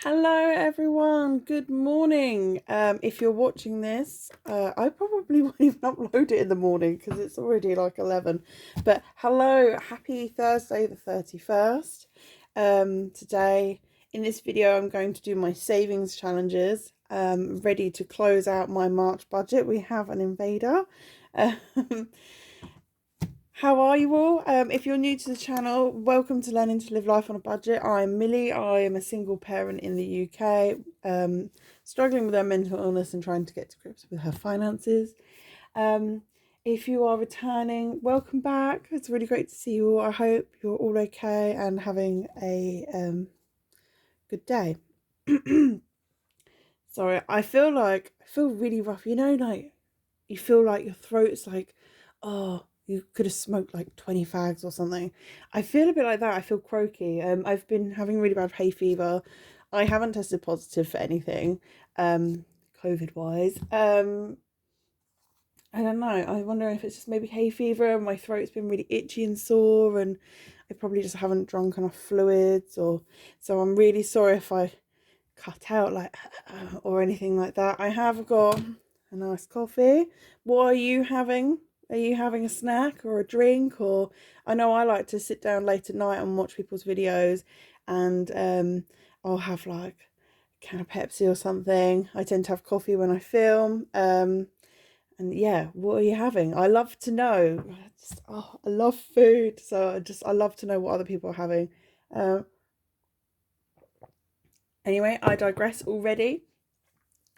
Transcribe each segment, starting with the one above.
Hello everyone, good morning. If you're watching this, I probably won't even upload it in the morning because it's already like 11. But hello, happy Thursday the 31st. Today in this video I'm going to do my savings challenges, ready to close out my March budget. We have an invader. Um, How are you all? If you're new to the channel, welcome to Learning to Live Life on a Budget. I'm Millie. I am a single parent in the UK, struggling with her mental illness and trying to get to grips with her finances. If you are returning, welcome back. It's really great to see you all. I hope you're all okay and having a good day. Sorry, I feel really rough. You know, like you feel like your throat's like, oh, you could have smoked like 20 fags or something. I feel a bit like that. I feel croaky. I've been having really bad hay fever. I haven't tested positive for anything, COVID wise. I don't know. I wonder if it's just maybe hay fever and my throat's been really itchy and sore, and I probably just haven't drunk enough fluids, or so I'm really sorry if I cut out like or anything like that. I have got a nice coffee. What are you having? Are you having a snack or a drink? Or I know I like to sit down late at night and watch people's videos, and I'll have like a can of Pepsi or something. I tend to have coffee when I film. And yeah, what are you having? I love to know. I love food, so I love to know what other people are having. Anyway, I digress already.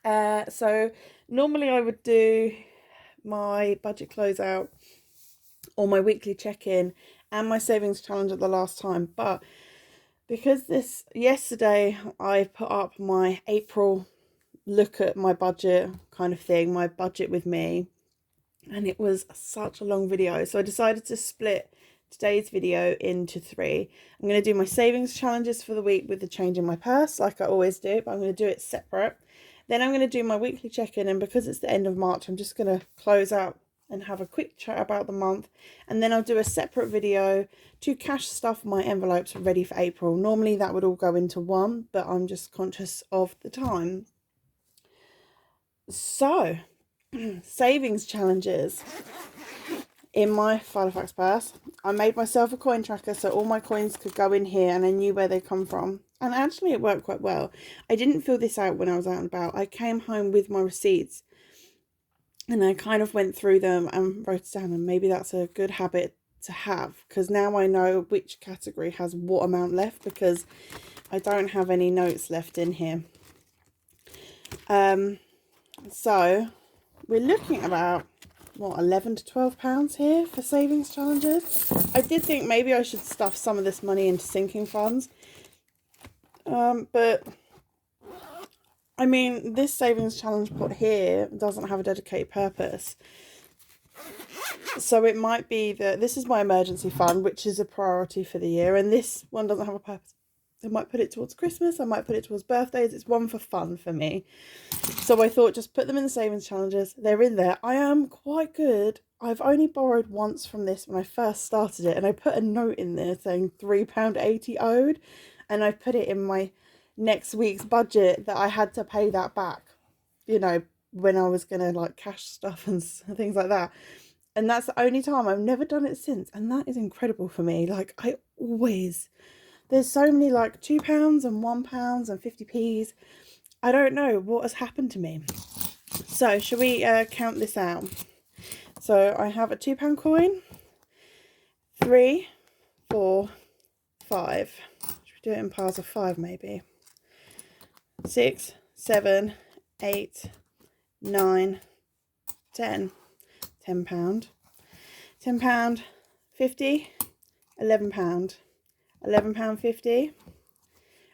So normally I would do my budget closeout or my weekly check-in and my savings challenge at the last time, but because yesterday I put up my April look at my budget kind of thing, my budget with me, and it was such a long video, so I decided to split today's video into three. I'm going to do my savings challenges for the week with the change in my purse like I always do, but I'm going to do it separate. Then I'm going to do my weekly check-in, and because it's the end of March, I'm just going to close out and have a quick chat about the month, and then I'll do a separate video to cash stuff my envelopes ready for April. Normally that would all go into one, but I'm just conscious of the time. So, savings challenges. In my Filofax purse, I made myself a coin tracker so all my coins could go in here and I knew where they come from. And actually it worked quite well. I didn't fill this out when I was out and about. I came home with my receipts and I kind of went through them and wrote it down, and maybe that's a good habit to have, because now I know which category has what amount left, because I don't have any notes left in here. So we're looking at about £11 to £12 here for savings challenges. I did think maybe I should stuff some of this money into sinking funds, but I mean, this savings challenge pot here doesn't have a dedicated purpose, so it might be that this is my emergency fund, which is a priority for the year, and this one doesn't have a purpose. I might put it towards Christmas, I might put it towards birthdays. It's one for fun for me. So I thought just put them in the savings challenges. They're in there. I am quite good. I've only borrowed once from this when I first started it, and I put a note in there saying £3.80 owed, and I put it in my next week's budget that I had to pay that back, you know, when I was going to like cash stuff and things like that. And that's the only time. I've never done it since, and that is incredible for me. Like, there's so many like £2 and £1 and 50p's. I don't know what has happened to me. So shall we count this out? So I have a £2 coin, 3, 4, 5. Should we do it in piles of 5 maybe? 6, 7, 8, 9, 10. £10, £10, 50, £11, £11.50,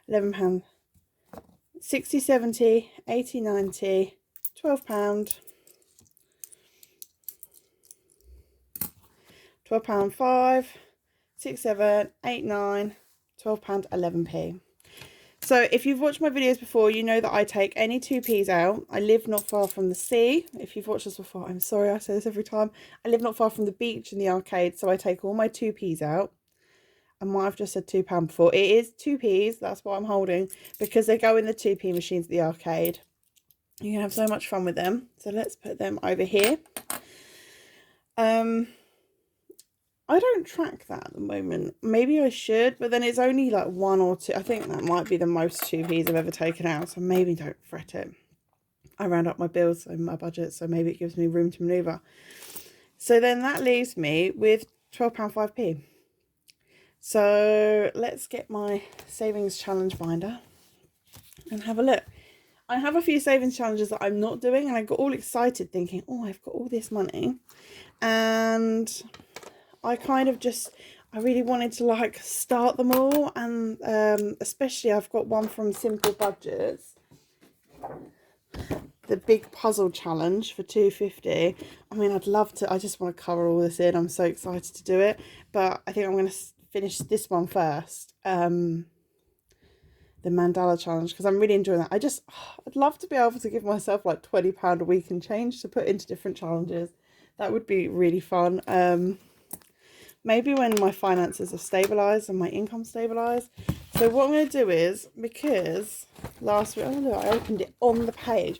£11, 60, 70, 80, 90, £12, £12.5, 6, 7, 8, 9, £12, 11p. So if you've watched my videos before, you know that I take any 2p's out. I live not far from the sea. If you've watched this before, I'm sorry I say this every time. I live not far from the beach and the arcade, so I take all my 2p's out. I might have just said £2 before. It is 2p's. That's what I'm holding, because they go in the 2p machines at the arcade. You can have so much fun with them. So let's put them over here. I don't track that at the moment. Maybe I should, but then it's only like 1 or 2. I think that might be the most 2p's I've ever taken out, so maybe don't fret it. I round up my bills and my budget, so maybe it gives me room to manoeuvre. So then that leaves me with £12 5p. So let's get my savings challenge binder and have a look. I have a few savings challenges that I'm not doing, and I got all excited thinking, oh, I've got all this money. And I kind of just, I really wanted to like start them all. And especially I've got one from Simple Budgets, the big puzzle challenge for £2.50. I mean, I'd love to, I just want to cover all this in. I'm so excited to do it. But I think I'm going to finish this one first. The Mandala challenge, because I'm really enjoying that. I'd love to be able to give myself like £20 a week and change to put into different challenges. That would be really fun. Maybe when my finances are stabilised and my income stabilised. So what I'm going to do is, because last week, oh look, I opened it on the page.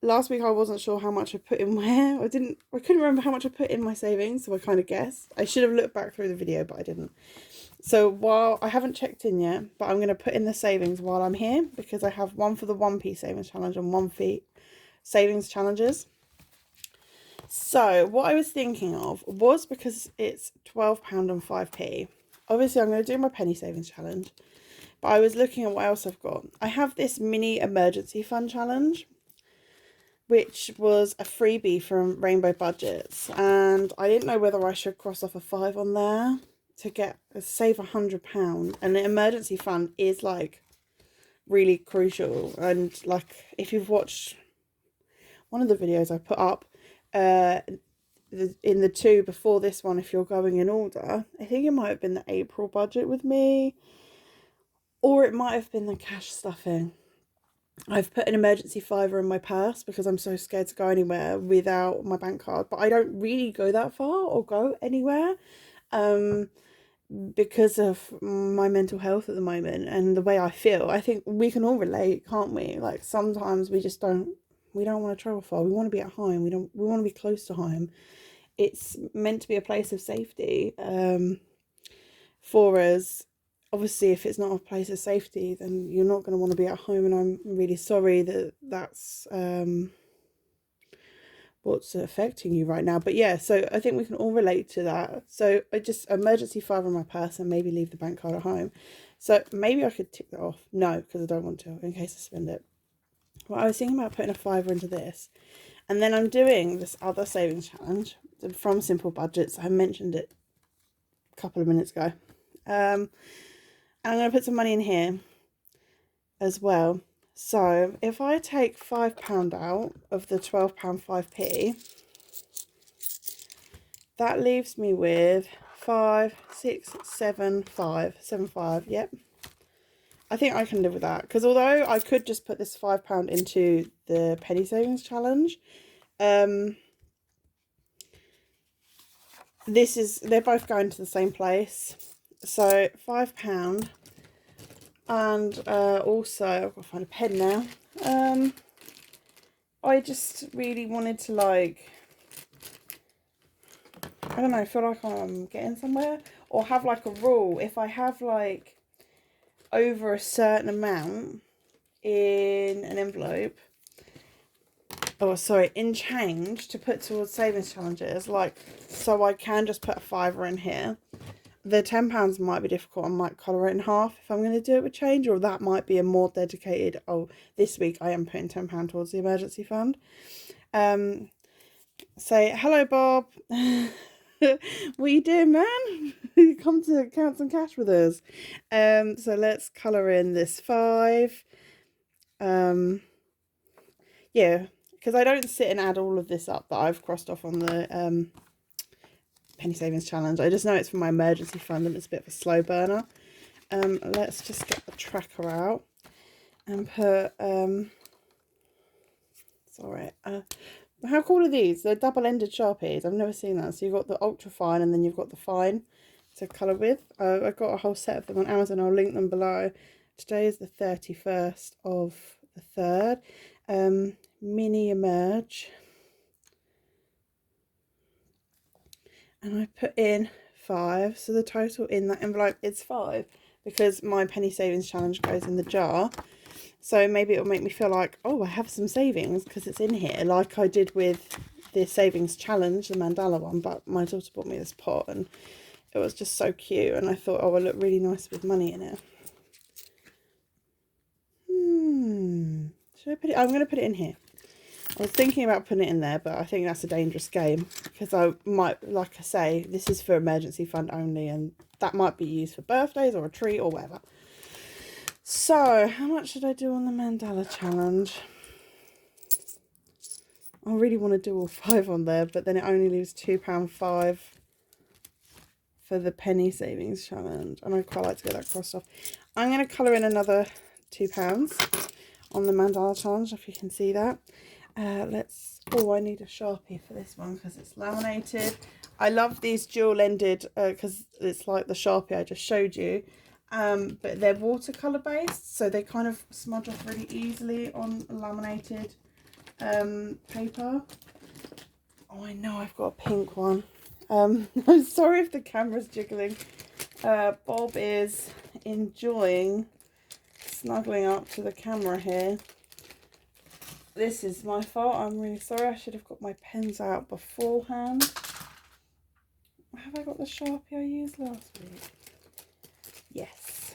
Last week I wasn't sure how much I put in where. I couldn't remember how much I put in my savings, so I kind of guessed. I should have looked back through the video, but I didn't. So while I haven't checked in yet, but I'm going to put in the savings while I'm here, because I have one for the 1p savings challenge and 1p savings challenges. So what I was thinking of was, because it's £12 and 5p, obviously I'm going to do my penny savings challenge, but I was looking at what else I've got. I have this mini emergency fund challenge, which was a freebie from Rainbow Budgets, and I didn't know whether I should cross off a 5 on there to save £100. And the emergency fund is like really crucial. And like, if you've watched one of the videos I put up in the 2 before this one, if you're going in order, I think it might have been the April budget with me, or it might have been the cash stuffing. I've put an emergency £5 in my purse because I'm so scared to go anywhere without my bank card, but I don't really go that far or go anywhere because of my mental health at the moment and the way I feel. I think we can all relate, can't we? Like, sometimes we just don't want to travel far. We want to be at home. We want to be close to home. It's meant to be a place of safety for us. Obviously, if it's not a place of safety, then you're not going to want to be at home, and I'm really sorry that that's what's affecting you right now. But yeah, so I think we can all relate to that. So I just emergency £5 in my purse and maybe leave the bank card at home. So maybe I could tick that off. No, because I don't want to, in case I spend it. Well, I was thinking about putting a £5 into this, and then I'm doing this other savings challenge from Simple Budgets. I mentioned it a couple of minutes ago. And I'm going to put some money in here as well. So if I take £5 out of the £12 5p, that leaves me with 5, 6, 7, 5, 7, 5. Yep. I think I can live with that, because although I could just put this £5 into the penny savings challenge, they're both going to the same place. So £5. And also, I've got to find a pen now. I just really wanted to, like, I don't know, feel like I'm getting somewhere, or have like a rule. If I have like over a certain amount in an envelope, in change to put towards savings challenges, like, so I can just put a £5 in here. The £10 might be difficult. I might colour it in half if I'm going to do it with change, or that might be a more dedicated, this week I am putting £10 towards the emergency fund. Say, hello Bob, what are you doing, man? You come to count some cash with us. So let's colour in this 5. Yeah, because I don't sit and add all of this up that I've crossed off on the penny savings challenge. I just know it's for my emergency fund and it's a bit of a slow burner. Let's just get the tracker out and put how cool are these? They're double-ended Sharpies. I've never seen that. So you've got the ultra fine and then you've got the fine. to colour with. I got a whole set of them on Amazon. I'll link them below. Today is the 31st of the 3rd. Mini Emerge. And I put in 5. So the total in that envelope is 5 because my penny savings challenge goes in the jar. So maybe it'll make me feel like, oh, I have some savings because it's in here, like I did with the savings challenge, the Mandala one. But my daughter bought me this pot and it was just so cute. And I thought, oh, it'll look really nice with money in it. Should I put it? I'm going to put it in here. I was thinking about putting it in there, but I think that's a dangerous game because I might, like I say, this is for emergency fund only, and that might be used for birthdays or a treat or whatever. So, how much did I do on the Mandala challenge? I really want to do all 5 on there, but then it only leaves £2.5 for the penny savings challenge, and I quite like to get that crossed off. I'm going to colour in another £2 on the Mandala challenge, if you can see that. I need a Sharpie for this one because it's laminated. I love these dual-ended because it's like the Sharpie I just showed you. But they're watercolour based, so they kind of smudge off really easily on laminated paper. Oh, I know I've got a pink one. I'm sorry if the camera's jiggling. Bob is enjoying snuggling up to the camera here. This is my fault. I'm really sorry. I should have got my pens out beforehand. Have I got the Sharpie I used last week? Yes.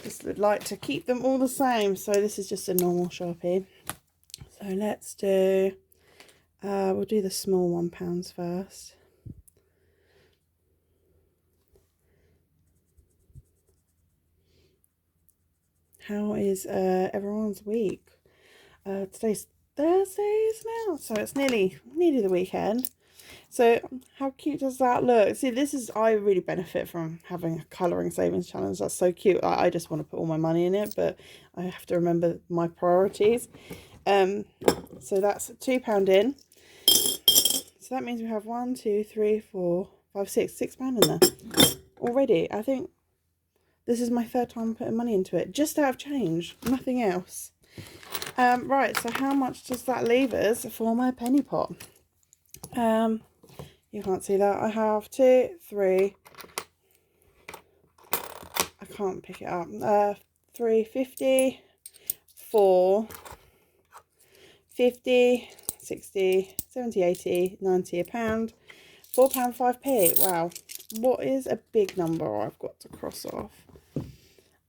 Just would like to keep them all the same. So this is just a normal Sharpie. So let's do, we'll do the small £1 first. How is everyone's week? Today's Thursday now, so it's nearly the weekend. So how cute does that look? See, I really benefit from having a colouring savings challenge. That's so cute. I just want to put all my money in it, but I have to remember my priorities. So that's £2 in. So that means we have 1, 2, 3, 4, 5, 6 £6 in there already. I think this is my 3rd time putting money into it, just out of change, nothing else. Right, so how much does that leave us for my penny pot? You can't see that. I have 2, 3. I can't pick it up. 3.50, 4, 50, 60, 70, 80, 90, a pound, £4, 5p. Wow, what is a big number I've got to cross off?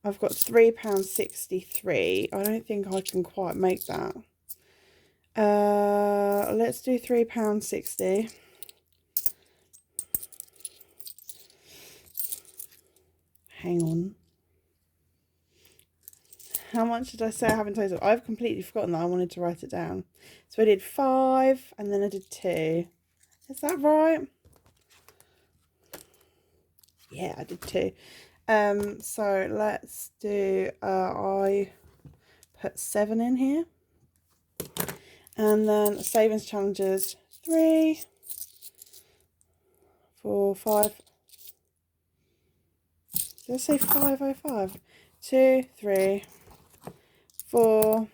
I've got £3.63. I don't think I can quite make that. Let's do £3.60. Hang on. How much did I say I have in total? I've completely forgotten that. I wanted to write it down. So I did 5 and then I did 2. Is that right? Yeah, I did 2. So let's do, I put 7 in here. And then savings challenges 3, 4, 5. Did I say 505? 2, 3, 4,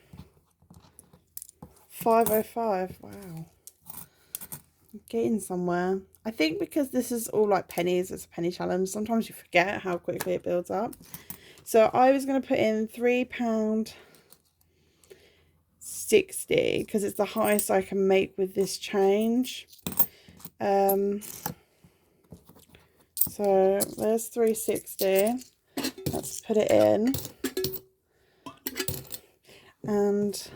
505. Wow. I'm getting somewhere. I think because this is all like pennies, it's a penny challenge. Sometimes you forget how quickly it builds up. So I was going to put in £3.60 because it's the highest I can make with this change. So there's 360. Let's put it in and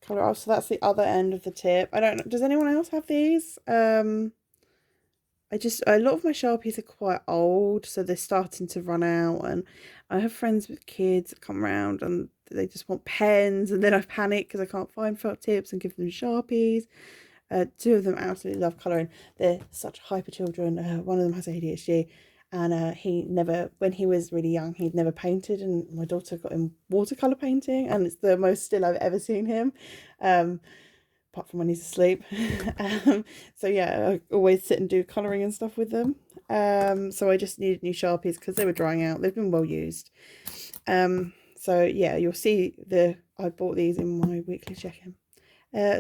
colour off. So that's the other end of the tip. I don't know. Does anyone else have these? A lot of my Sharpies are quite old, so they're starting to run out. And I have friends with kids that come around and they just want pens, and then I panic because I can't find felt tips and give them Sharpies. 2 of them absolutely love colouring. They're such hyper children. One of them has ADHD, and when he was really young, he'd never painted, and my daughter got him watercolour painting, and it's the most still I've ever seen him. apart from when he's asleep. So yeah, I always sit and do colouring and stuff with them. So I just needed new Sharpies because they were drying out. They've been well used. So yeah, you'll see I bought these in my weekly check-in.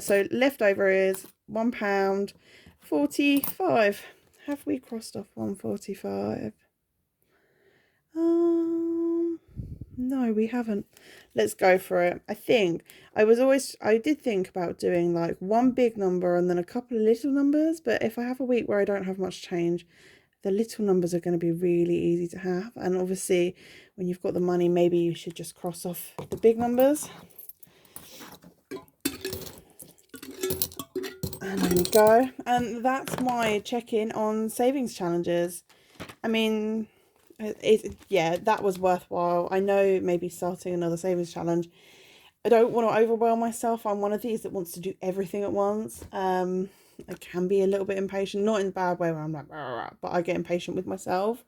So leftover is £1.45. Have we crossed off 145? No, we haven't. Let's go for it. I did think about doing like one big number and then a couple of little numbers, but if I have a week where I don't have much change, the little numbers are going to be really easy to have. And obviously when you've got the money, maybe you should just cross off the big numbers. And there we go. And that's my check-in on savings challenges. I mean, yeah, that was worthwhile. I know maybe starting another savings challenge, I don't want to overwhelm myself. I'm one of these that wants to do everything at once. I can be a little bit impatient, not in a bad way where I'm like, rah, rah, but I get impatient with myself.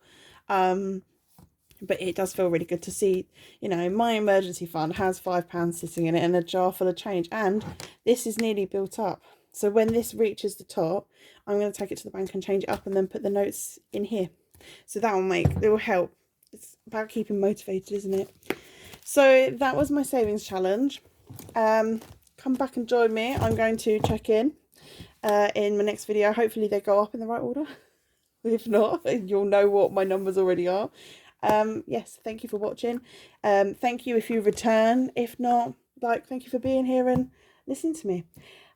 But it does feel really good to see, you know, my emergency fund has £5 sitting in it and a jar full of change, and this is nearly built up. So when this reaches the top, I'm going to take it to the bank and change it up and then put the notes in here. So it will help. It's about keeping motivated, isn't it? So that was my savings challenge. Come back and join me. I'm going to check in my next video. Hopefully they go up in the right order. If not, you'll know what my numbers already are. Yes, thank you for watching. Thank you if you return. If not, thank you for being here and listening to me.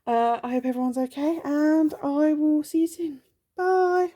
I hope everyone's okay, and I will see you soon. Bye.